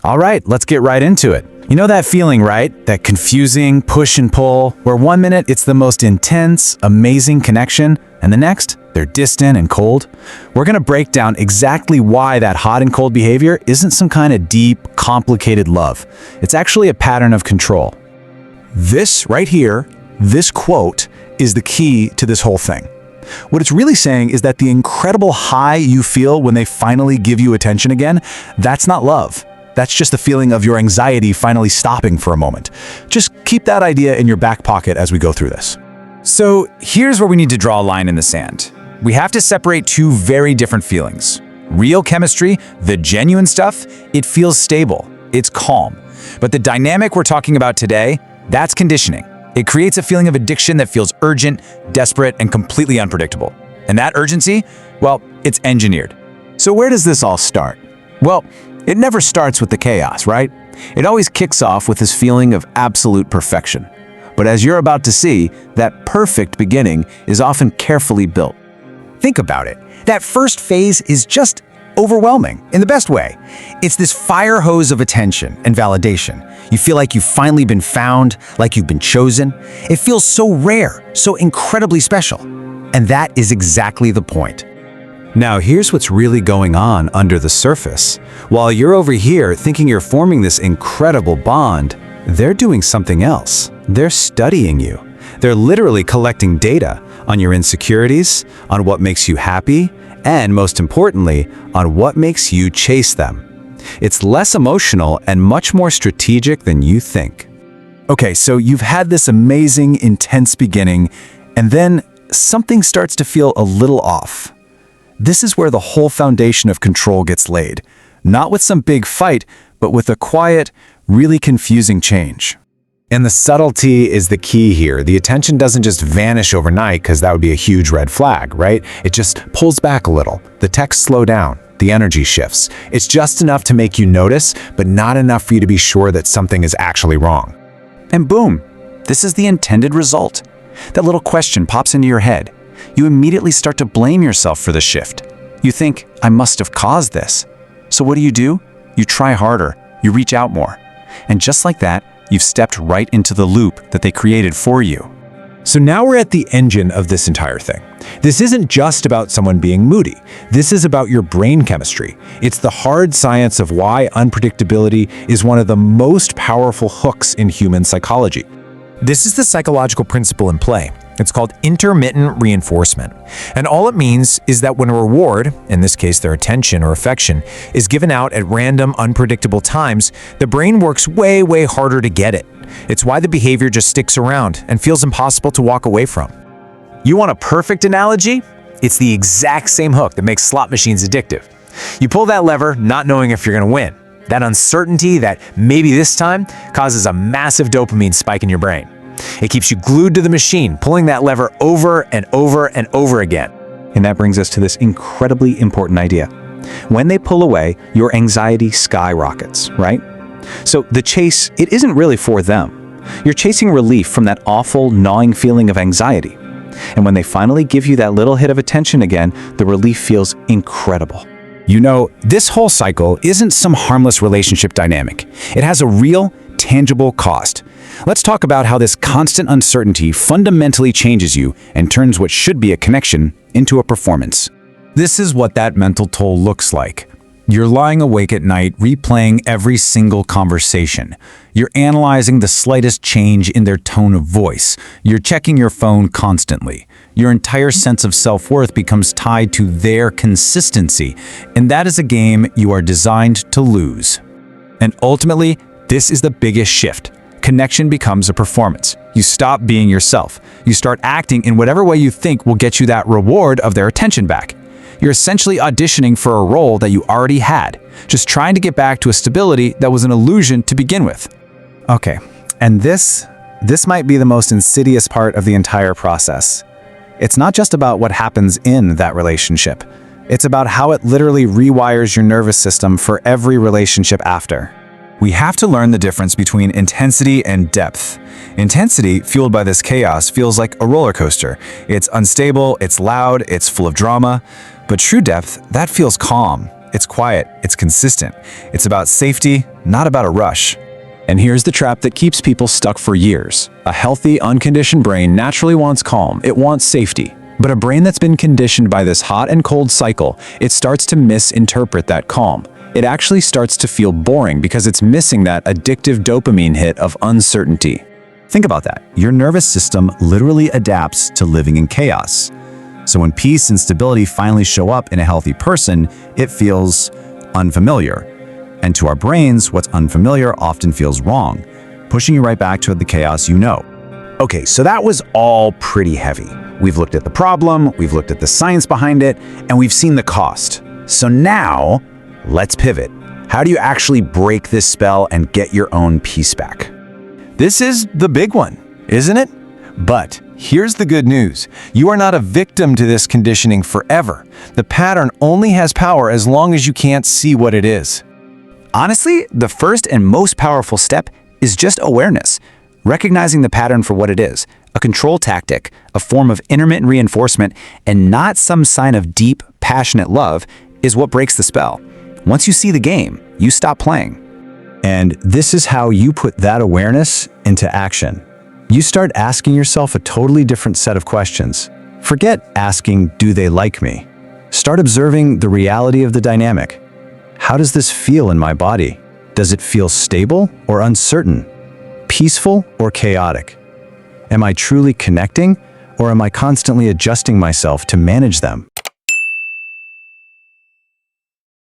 All right, let's get right into it. You know that feeling, right? That confusing push and pull, where one minute it's the most intense, amazing connection, and the next, they're distant and cold? We're gonna break down exactly why that hot and cold behavior isn't some kind of deep, complicated love. It's actually a pattern of control. This right here, this quote, is the key to this whole thing. What it's really saying is that the incredible high you feel when they finally give you attention again, that's not love. That's just the feeling of your anxiety finally stopping for a moment. Just keep that idea in your back pocket as we go through this. So here's where we need to draw a line in the sand. We have to separate two very different feelings. Real chemistry, the genuine stuff, it feels stable, it's calm. But the dynamic we're talking about today, that's conditioning. It creates a feeling of addiction that feels urgent, desperate, and completely unpredictable. And that urgency, well, it's engineered. So where does this all start? Well, it never starts with the chaos, right? It always kicks off with this feeling of absolute perfection. But as you're about to see, that perfect beginning is often carefully built. Think about it. That first phase is just overwhelming in the best way. It's this fire hose of attention and validation. You feel like you've finally been found, like you've been chosen. It feels so rare, so incredibly special. And that is exactly the point. Now here's what's really going on under the surface. While you're over here thinking you're forming this incredible bond, they're doing something else. They're studying you. They're literally collecting data on your insecurities, on what makes you happy, and most importantly, on what makes you chase them. It's less emotional and much more strategic than you think. Okay, so you've had this amazing, intense beginning, and then something starts to feel a little off. This is where the whole foundation of control gets laid. Not with some big fight, but with a quiet, really confusing change. And the subtlety is the key here. The attention doesn't just vanish overnight, because that would be a huge red flag, right? It just pulls back a little. The texts slow down. The energy shifts. It's just enough to make you notice, but not enough for you to be sure that something is actually wrong. And boom, this is the intended result. That little question pops into your head. You immediately start to blame yourself for the shift. You think, I must have caused this. So what do? You try harder. You reach out more. And just like that, you've stepped right into the loop that they created for you. So now we're at the engine of this entire thing. This isn't just about someone being moody. This is about your brain chemistry. It's the hard science of why unpredictability is one of the most powerful hooks in human psychology. This is the psychological principle in play. It's called intermittent reinforcement. And all it means is that when a reward, in this case their attention or affection, is given out at random, unpredictable times, the brain works way, way harder to get it. It's why the behavior just sticks around and feels impossible to walk away from. You want a perfect analogy? It's the exact same hook that makes slot machines addictive. You pull that lever not knowing if you're going to win. That uncertainty that maybe this time causes a massive dopamine spike in your brain. It keeps you glued to the machine, pulling that lever over and over and over again. And that brings us to this incredibly important idea. When they pull away, your anxiety skyrockets, right? So the chase, it isn't really for them. You're chasing relief from that awful, gnawing feeling of anxiety. And when they finally give you that little hit of attention again, the relief feels incredible. You know, this whole cycle isn't some harmless relationship dynamic. It has a real, tangible cost. Let's talk about how this constant uncertainty fundamentally changes you and turns what should be a connection into a performance. This is what that mental toll looks like. You're lying awake at night replaying every single conversation. You're analyzing the slightest change in their tone of voice. You're checking your phone constantly. Your entire sense of self-worth becomes tied to their consistency, and that is a game you are designed to lose. And ultimately, this is the biggest shift. Connection becomes a performance. You stop being yourself. You start acting in whatever way you think will get you that reward of their attention back. You're essentially auditioning for a role that you already had, just trying to get back to a stability that was an illusion to begin with. Okay, and this might be the most insidious part of the entire process. It's not just about what happens in that relationship. It's about how it literally rewires your nervous system for every relationship after. We have to learn the difference between intensity and depth. Intensity, fueled by this chaos, feels like a roller coaster. It's unstable, it's loud, it's full of drama. But true depth, that feels calm. it's quiet, it's consistent. It's about safety, not about a rush. And here's the trap that keeps people stuck for years. A healthy, unconditioned brain naturally wants calm. It wants safety. But a brain that's been conditioned by this hot and cold cycle, it starts to misinterpret that calm. It actually starts to feel boring because it's missing that addictive dopamine hit of uncertainty. Think about that. Your nervous system literally adapts to living in chaos. So when peace and stability finally show up in a healthy person, it feels unfamiliar. And to our brains, what's unfamiliar often feels wrong, pushing you right back to the chaos you know. Okay, so that was all pretty heavy. We've looked at the problem, we've looked at the science behind it, and we've seen the cost. So now, let's pivot. How do you actually break this spell and get your own peace back? This is the big one, isn't it? But here's the good news. You are not a victim to this conditioning forever. The pattern only has power as long as you can't see what it is. Honestly, the first and most powerful step is just awareness. Recognizing the pattern for what it is, a control tactic, a form of intermittent reinforcement, and not some sign of deep, passionate love, is what breaks the spell. Once you see the game, you stop playing. And this is how you put that awareness into action. You start asking yourself a totally different set of questions. Forget asking, do they like me? Start observing the reality of the dynamic. How does this feel in my body? Does it feel stable or uncertain? Peaceful or chaotic? Am I truly connecting, or am I constantly adjusting myself to manage them?